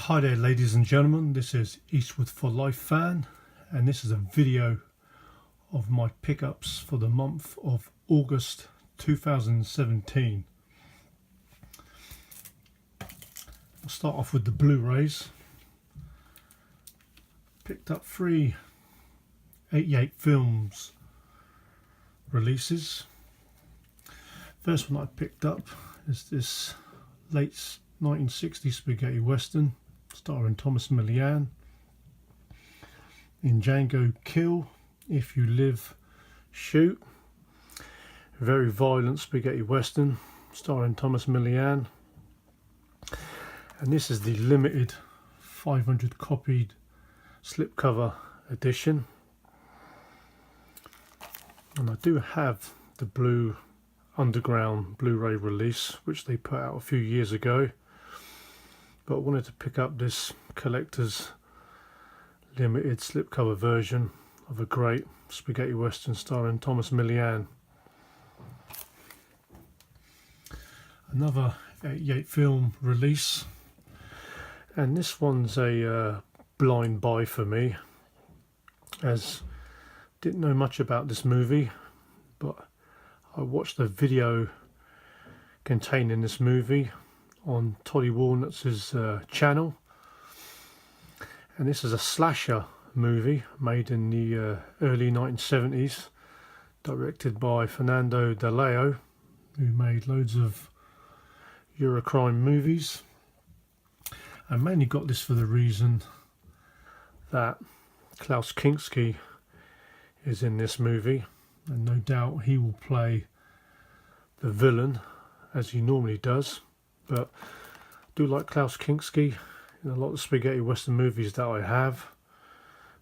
Hi there ladies and gentlemen, this is Eastwood for Life fan, and this is a video of my pickups for the month of August 2017. I'll start off with the Blu-rays. Picked up 3 88 Films releases. First one I picked up is this late 1960s spaghetti western starring Thomas Millian in Django Kill, If You Live, Shoot. Very violent spaghetti western starring Thomas Millian, and this is the limited 500 copied slipcover edition. And I do have the Blue Underground Blu-ray release, which they put out a few years ago, but I wanted to pick up this collector's limited slipcover version of a great spaghetti western starring Thomas Millian. Another 88 film release, and this one's a blind buy for me, as didn't know much about this movie, but I watched a video containing this movie on Toddy Walnuts' channel, and this is a slasher movie made in the early 1970s, directed by Fernando De Leo, who made loads of Eurocrime movies. I mainly got this for the reason that Klaus Kinski is in this movie, and no doubt he will play the villain as he normally does. But I do like Klaus Kinski in a lot of spaghetti western movies that I have,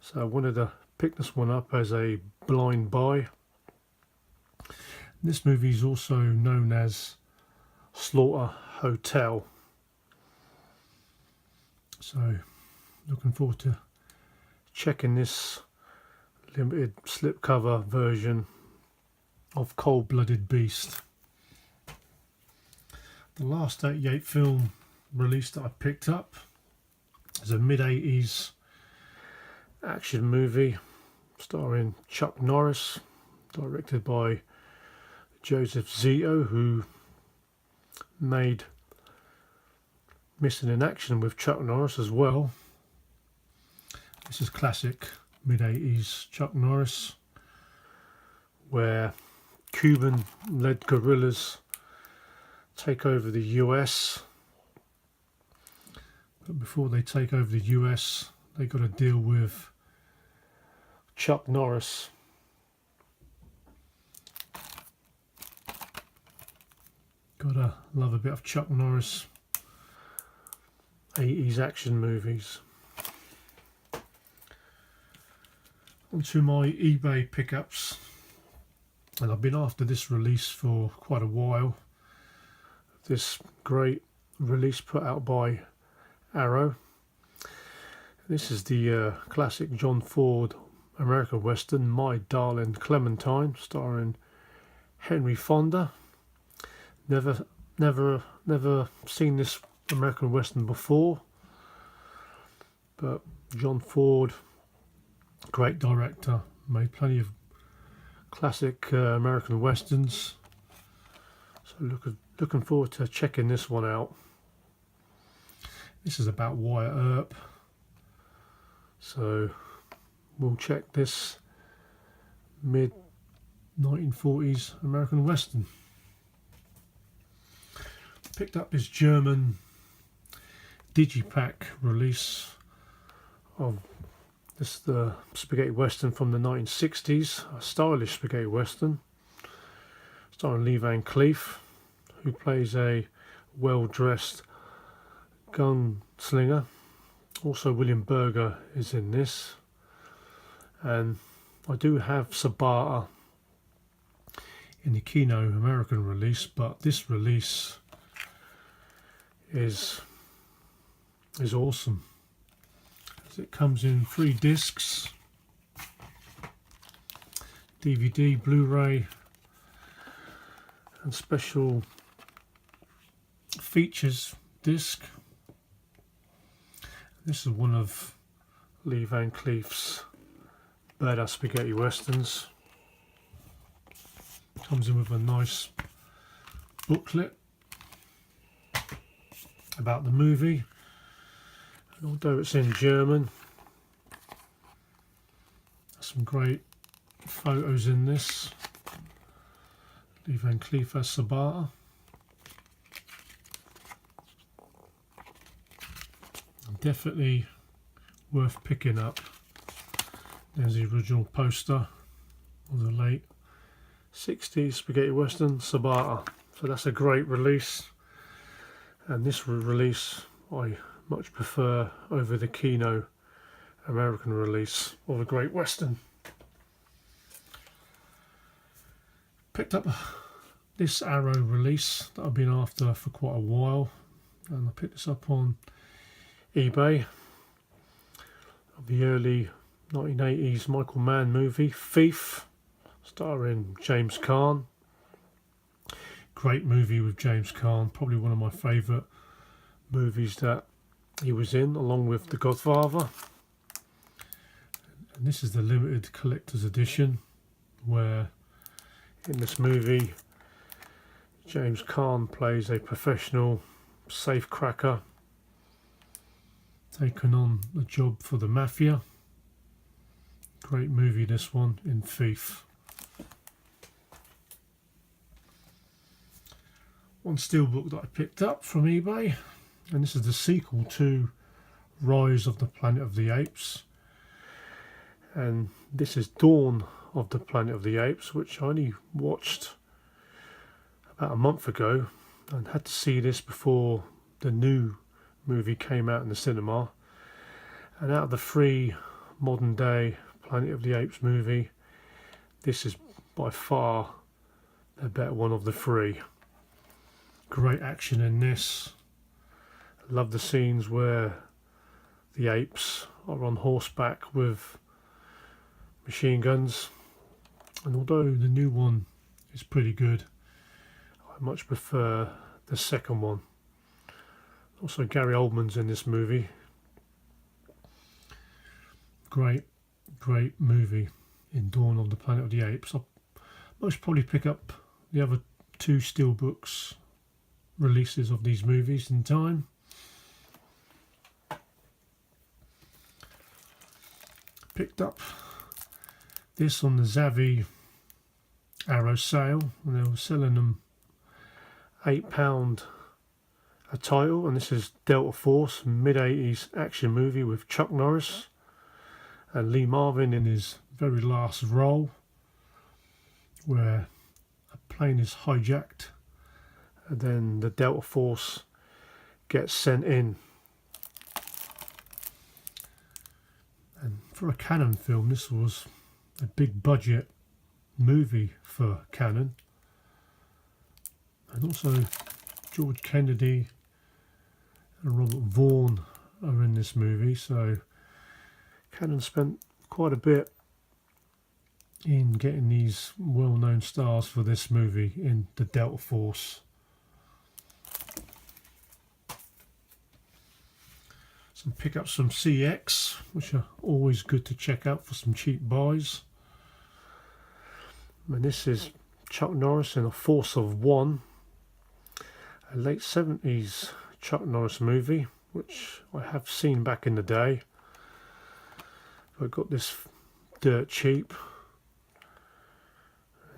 so I wanted to pick this one up as a blind buy. This movie is also known as Slaughter Hotel, so looking forward to checking this limited slipcover version of Cold-Blooded Beast. The last 88 film release that I picked up is a mid-80s action movie starring Chuck Norris, directed by Joseph Zito, who made Missing in Action with Chuck Norris as well. This is classic mid-80s Chuck Norris, where Cuban-led guerrillas take over the US, but before they take over the US, they got to deal with Chuck Norris. Gotta love a bit of Chuck Norris 80s action movies. Onto my eBay pickups, and I've been after this release for quite a while. This great release put out by Arrow. This is the classic John Ford American Western, My Darling Clementine, starring Henry Fonda. Never seen this American Western before, but John Ford, great director, made plenty of classic American Westerns, so looking forward to checking this one out. This is about Wyatt Earp, so we'll check this mid 1940s American Western. Picked up this German digipack release of the spaghetti western from the 1960s, a stylish spaghetti western starring Lee Van Cleef, who plays a well-dressed gunslinger. Also William Berger is in this, and I do have Sabata in the Kino American release, but this release is awesome, as it comes in 3 discs, DVD, Blu-ray and special features disc. This is one of Lee Van Cleef's badass spaghetti westerns. Comes in with a nice booklet about the movie, and although it's in German, there's some great photos in this. Lee Van Cleef as Sabata. Definitely worth picking up. There's the original poster of the late 60s spaghetti western Sabata. So that's a great release, and this release I much prefer over the Kino American release of a great western. Picked up this Arrow release that I've been after for quite a while, and I picked this up on eBay, of the early 1980s Michael Mann movie Fief, starring James Caan. Great movie with James Caan, probably one of my favourite movies that he was in, along with The Godfather. And this is the limited collector's edition, where in this movie James Caan plays a professional safecracker taking on a job for the mafia. Great movie, this one, in Fief. One steelbook that I picked up from eBay, and this is the sequel to Rise of the Planet of the Apes, and this is Dawn of the Planet of the Apes, which I only watched about a month ago and had to see this before the new movie came out in the cinema. And out of the 3 modern day Planet of the Apes movie, this is by far the better one of the 3. Great action in this. I love the scenes where the apes are on horseback with machine guns, and although the new one is pretty good, I much prefer the second one. Also Gary Oldman's in this movie. Great movie in Dawn of the Planet of the Apes. I'll most probably pick up the other 2 steelbooks releases of these movies in time. Picked up this on the Zavvi Arrow sale, and they were selling them £8 a title, and this is Delta Force, mid-80s action movie with Chuck Norris and Lee Marvin in his very last role, where a plane is hijacked and then the Delta Force gets sent in. And for a Cannon film, this was a big budget movie for Cannon. And also George Kennedy and Robert Vaughn are in this movie, so Cannon spent quite a bit in getting these well-known stars for this movie in the Delta Force. So pick up some CX, which are always good to check out for some cheap buys. And this is Chuck Norris in A Force of One, a late 70s Chuck Norris movie, which I have seen back in the day. I got this dirt cheap,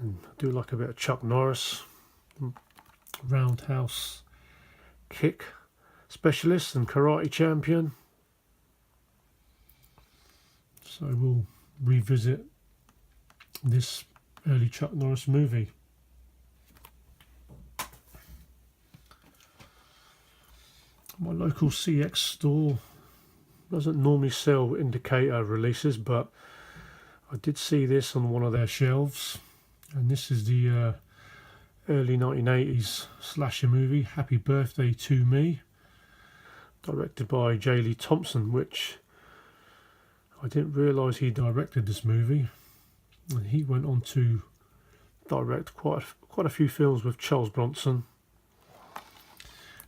and I do like a bit of Chuck Norris. Roundhouse kick specialist and karate champion. So we'll revisit this early Chuck Norris movie. My local CX store doesn't normally sell indicator releases, but I did see this on one of their shelves, and this is the early 1980s slasher movie Happy Birthday to Me, directed by J. Lee Thompson, which I didn't realise he directed this movie, and he went on to direct quite a few films with Charles Bronson.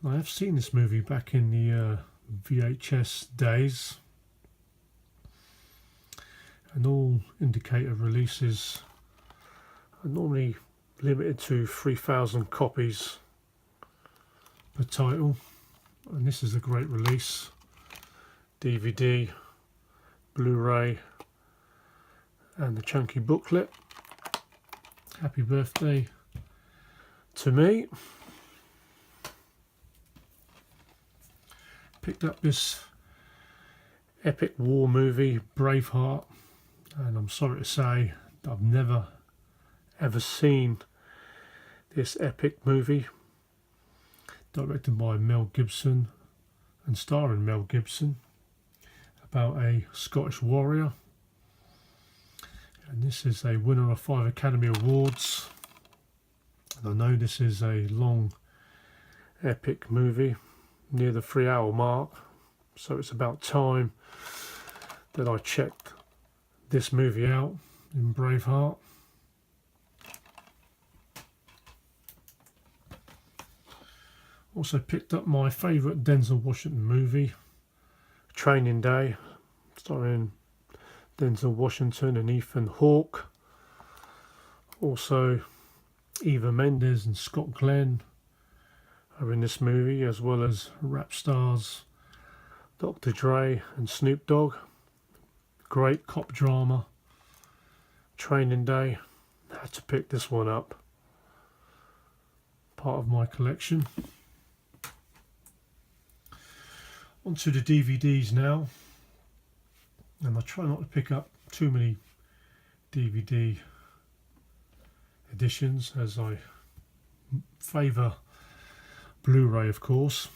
And I have seen this movie back in the VHS days, and all indicator releases are normally limited to 3,000 copies per title, and this is a great release. DVD, Blu-ray, and the chunky booklet. Happy birthday to me. Picked up this epic war movie, Braveheart, and I'm sorry to say I've never ever seen this epic movie, directed by Mel Gibson and starring Mel Gibson, about a Scottish warrior. And this is a winner of 5 Academy Awards. And I know this is a long epic movie, near the 3-hour mark, so it's about time that I checked this movie out in Braveheart. Also picked up my favourite Denzel Washington movie, Training Day, starring Denzel Washington and Ethan Hawke. Also Eva Mendes and Scott Glenn are in this movie, as well as rap stars Dr. Dre and Snoop Dogg. Great cop drama, Training Day. I had to pick this one up, part of my collection. Onto the DVDs now, and I try not to pick up too many DVD editions, as I favour Blu-ray, of course.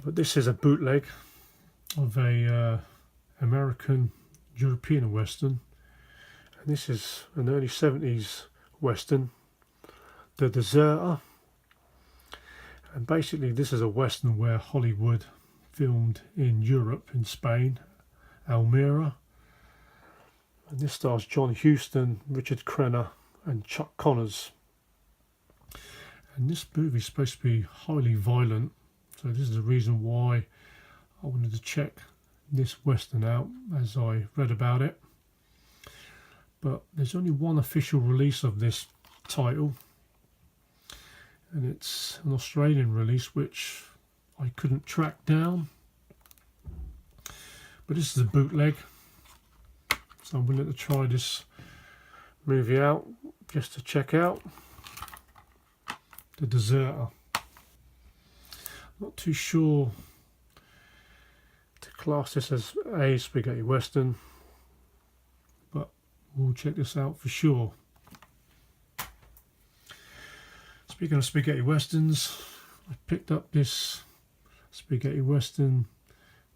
But this is a bootleg of a American European Western, and this is an early 70s Western, The Deserter. And basically this is a Western where Hollywood filmed in Europe, in Spain, Almira. And this stars John Huston, Richard Crenna and Chuck Connors. And this movie is supposed to be highly violent, so this is the reason why I wanted to check this Western out as I read about it. But there's only one official release of this title, and it's an Australian release which I couldn't track down. But this is a bootleg, so I'm willing to try this movie out just to check out The Deserter. Not too sure to class this as a spaghetti western, but we'll check this out for sure. Speaking of spaghetti westerns, I picked up this spaghetti western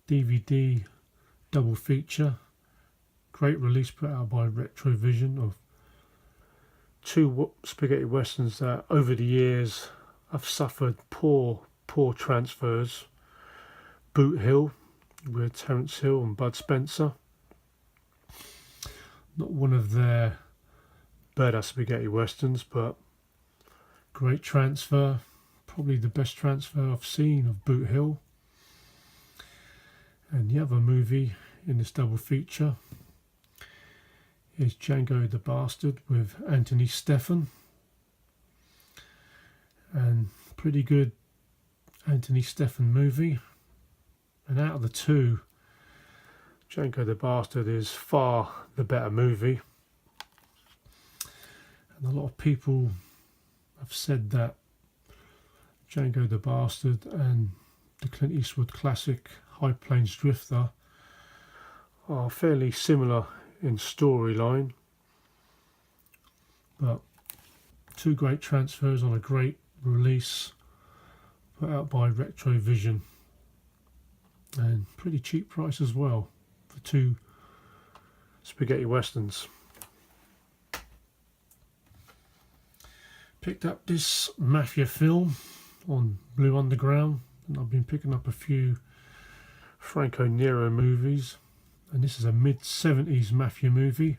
DVD double feature. Great release put out by Retrovision of 2 spaghetti westerns that over the years have suffered poor transfers. Boot Hill with Terence Hill and Bud Spencer. Not one of their better spaghetti westerns, but great transfer. Probably the best transfer I've seen of Boot Hill. And the other movie in this double feature is Django the Bastard with Anthony Stephan. And pretty good Anthony Stephan movie. And out of the 2, Django the Bastard is far the better movie. And a lot of people have said that Django the Bastard and the Clint Eastwood classic High Plains Drifter are fairly similar in storyline, but 2 great transfers on a great release put out by Retrovision, and pretty cheap price as well for 2 spaghetti westerns. Picked up this mafia film on Blue Underground, and I've been picking up a few Franco Nero movies, and this is a mid-70s mafia movie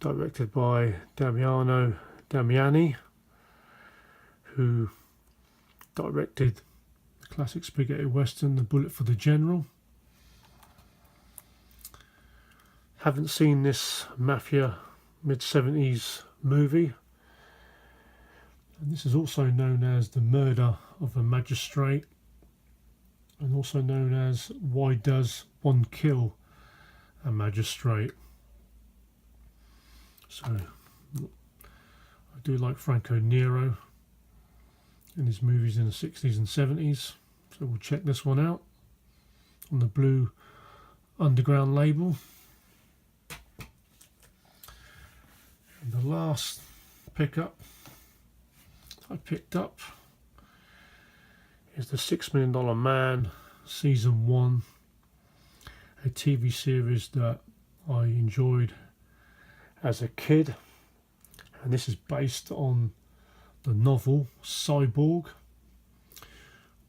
directed by Damiano Damiani, who directed the classic spaghetti western, The Bullet for the General. Haven't seen this mafia mid-70s movie. And this is also known as The Murder of a Magistrate, and also known as Why Does One Kill a Magistrate? So I do like Franco Nero and his movies in the 60s and 70s, so we'll check this one out on the Blue Underground label. And the last pickup I picked up is the $6 Million Man Season 1, a TV series that I enjoyed as a kid, and this is based on the novel Cyborg,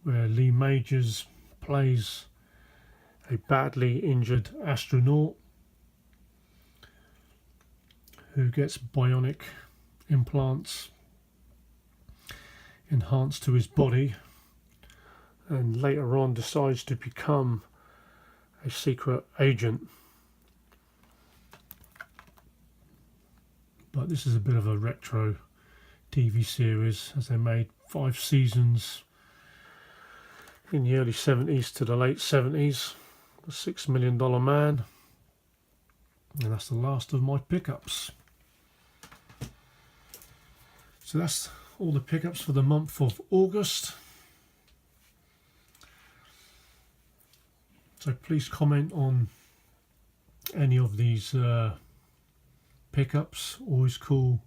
where Lee Majors plays a badly injured astronaut who gets bionic implants enhanced to his body, and later on decides to become a secret agent. But this is a bit of a retro TV series, as they made 5 seasons in the early 70s to the late 70s. The $6 Million Man. And that's the last of my pickups. So that's all the pickups for the month of August. So please comment on any of these pickups. Always cool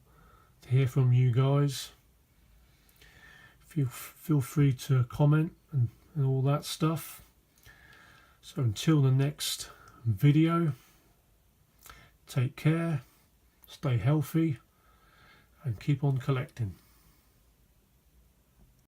to hear from you guys. Feel free to comment and all that stuff. So until the next video, take care, stay healthy, and keep on collecting.